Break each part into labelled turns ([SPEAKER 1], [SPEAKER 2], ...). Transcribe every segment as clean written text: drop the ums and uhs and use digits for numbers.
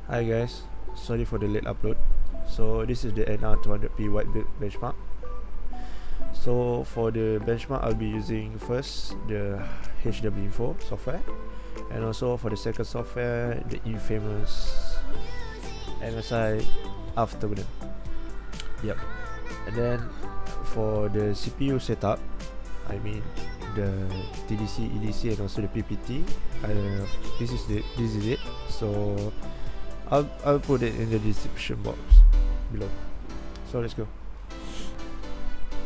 [SPEAKER 1] Hi guys, sorry for the late upload. So this is the NR200P white benchmark. So for the benchmark, I'll be using first the HW-info software, and also for the second software, the infamous MSI Afterburner. Yep. And then for the CPU setup, I mean the TDC, EDC, and also the PPT. This is it. So I'll put it in the description box below. So let's go.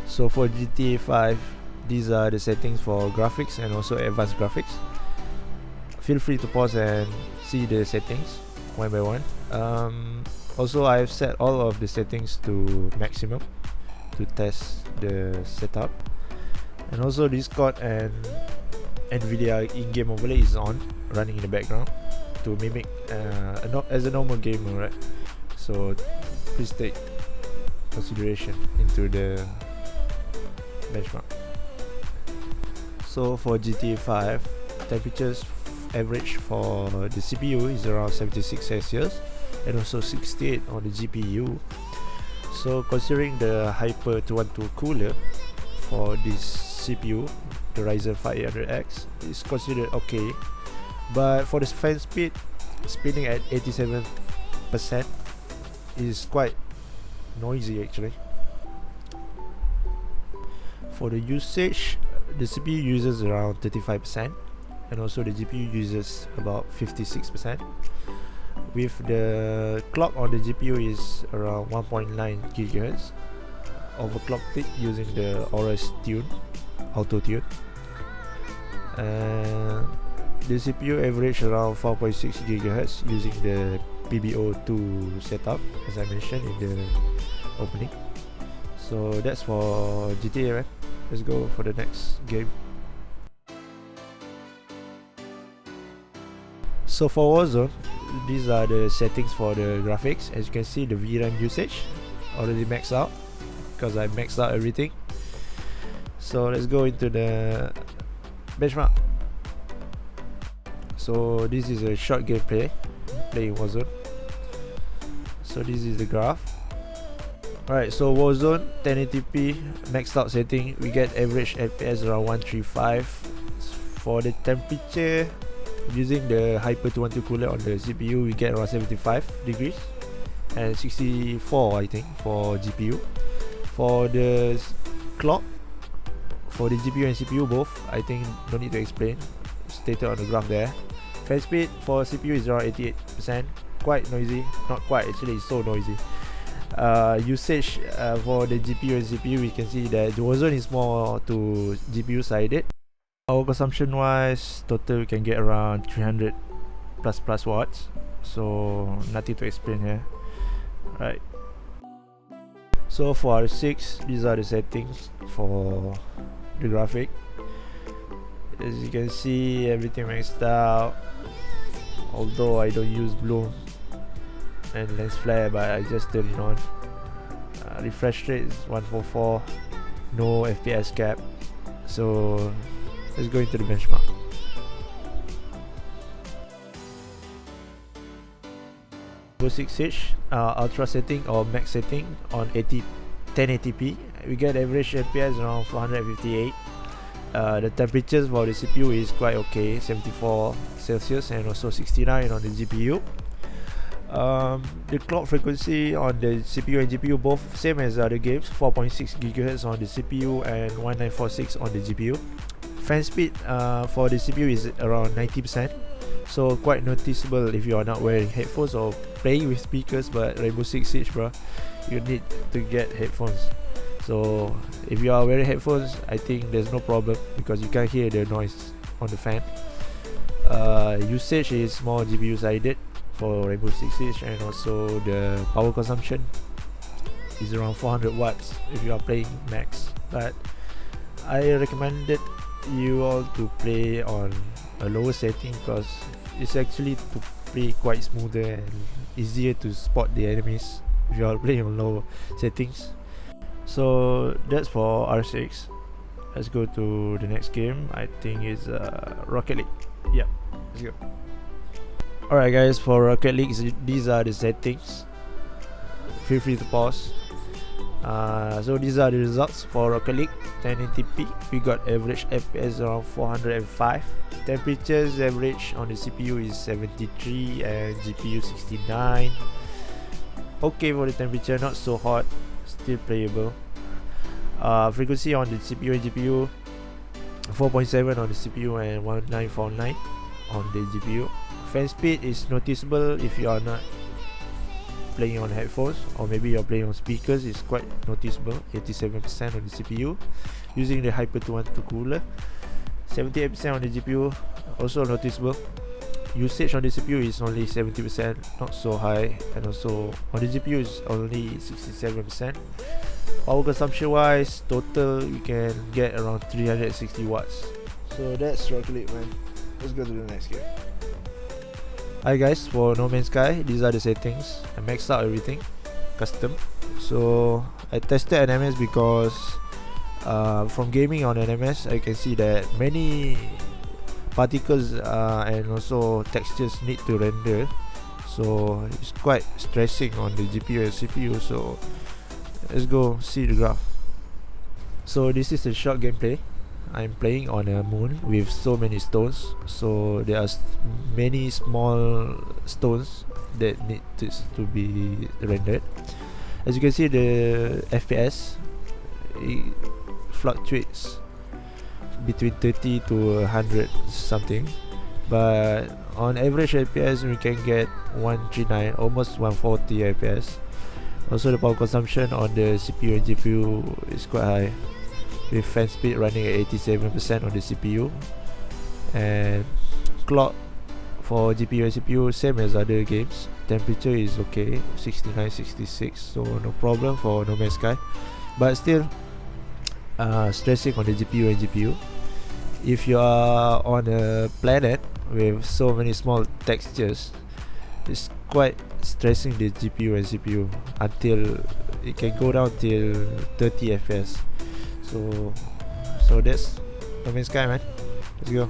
[SPEAKER 1] So for GTA 5, these are the settings for graphics and also advanced graphics. Feel free to pause and see the settings one by one. Also, I've set all of the settings to maximum to test the setup. And also Discord and Nvidia in-game overlay is on, running in the background to mimic as a normal gamer, right? So please take consideration into the benchmark. So for GTA 5, temperatures average for the CPU is around 76 Celsius and also 68 on the GPU. So considering the Hyper 212 cooler for this CPU, the Ryzen 5 800X, is considered okay, but for the fan speed, spinning at 87% is quite noisy actually. For the usage, the CPU uses around 35% and also the GPU uses about 56%. With the clock on the GPU is around 1.9 GHz, overclocked it using the Aorus auto tune, and the CPU average around 4.6 GHz using the PBO2 setup, as I mentioned in the opening. So that's for GTA, right? Let's go for the next game. So for Warzone, these are the settings for the graphics. As you can see, the VRAM usage already maxed out because I maxed out everything. So let's go into the benchmark. So this is a short gameplay playing Warzone. So this is the graph. Alright, so Warzone 1080p maxed out setting, we get average FPS around 135. For the temperature, using the Hyper 212 cooler on the CPU, we get around 75 degrees and 64 I think for GPU. For the clock, for the GPU and CPU both, I think no need to explain, stated on the graph there. Fan speed for CPU is around 88%, quite noisy, not quite actually, it's so noisy. Usage for the GPU and CPU, we can see that the Warzone is more to GPU sided. Power consumption wise, total we can get around 300 plus watts, so nothing to explain here, right? So for R6, these are the settings for the graphic. As you can see, everything maxed out, although I don't use bloom and lens flare, but I just turn it on. Refresh rate is 144, no FPS cap. So let's go into the benchmark. Rainbow Six Siege ultra setting or max setting on 1080p, we get average FPS around 458. The temperatures for the CPU is quite okay, 74 Celsius and also 69 on the GPU. The clock frequency on the CPU and GPU both same as other games, 4.6 GHz on the CPU and 1946 on the GPU. Fan speed for the CPU is around 90%, so quite noticeable if you are not wearing headphones or playing with speakers. But Rainbow Six Siege, bro, you need to get headphones. So if you are wearing headphones, I think there's no problem because you can't hear the noise on the fan. Usage is more GPU sided for Rainbow Six Siege, and also the power consumption is around 400 watts if you are playing max. But I recommended you all to play on a lower setting because it's actually to play quite smoother and easier to spot the enemies if you are playing on low settings. So that's for R6. Let's go to the next game. I think it's Rocket League. Yep, let's go. Alright guys, for Rocket League, these are the settings. Feel free to pause. So these are the results for Rocket League 1080p. We got average FPS around 405. Temperatures average on the CPU is 73 and GPU 69. Okay for the temperature, not so hot, still playable. Frequency on the CPU and GPU 4.7 on the CPU and 1949 on the GPU. Fan speed is noticeable if you are not playing on headphones, or maybe you're playing on speakers. It's quite noticeable. 87% on the CPU using the Hyper 212 cooler. 78% on the GPU, also noticeable. Usage on the CPU is only 70%, not so high, and also on the GPU is only 67%. Power consumption wise, total you can get around 360 watts. So that's Rocket League, man. Let's go to the next game. Hi guys, for No Man's Sky, these are the settings. I maxed out everything, custom. So I tested NMS because from gaming on NMS, I can see that many particles and also textures need to render. So it's quite stressing on the GPU and CPU. So let's go see the graph. So this is a short gameplay. I'm playing on a moon with so many stones, so there are many small stones that need to be rendered. As you can see, the FPS it fluctuates between 30 to 100 something, but on average FPS we can get 139, almost 140 FPS. Also the power consumption on the CPU and GPU is quite high, with fan speed running at 87% on the CPU, and clock for GPU and CPU same as other games. Temperature is okay, 69, 66, so no problem for No Man's Sky, but still stressing on the GPU and GPU. If you are on a planet with so many small textures, it's quite stressing the GPU and CPU until it can go down till 30 FPS. So that's No Man's Sky, man. Let's go.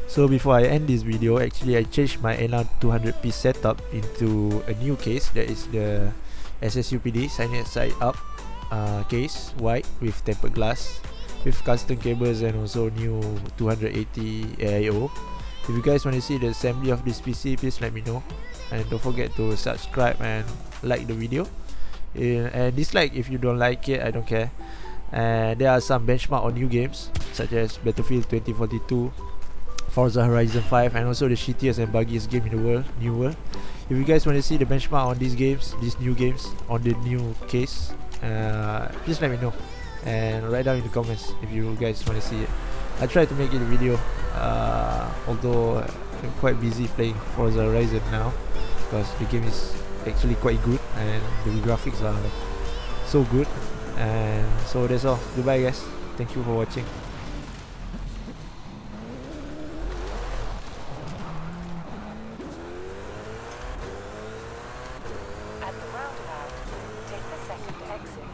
[SPEAKER 1] So before I end this video, actually I changed my NR200P setup into a new case, that is the SSUPD side up case, white with tempered glass, with custom cables and also new 280 AIO. If you guys want to see the assembly of this PC, please let me know, and don't forget to subscribe and like the video, and dislike if you don't like it, I don't care. And there are some benchmark on new games such as Battlefield 2042, Forza Horizon 5, and also the shittiest and buggiest game in the world, New World. If you guys want to see the benchmark on these games, these new games on the new case, please let me know and write down in the comments if you guys want to see it. I try to make it a video, although I'm quite busy playing Forza Horizon now because the game is actually quite good and the graphics are so good. And so that's all. Goodbye guys, thank you for watching.
[SPEAKER 2] At the roundabout, take the second exit.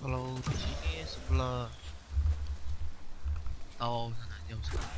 [SPEAKER 3] Kalau sini sebelah tawau sana jauh sekali.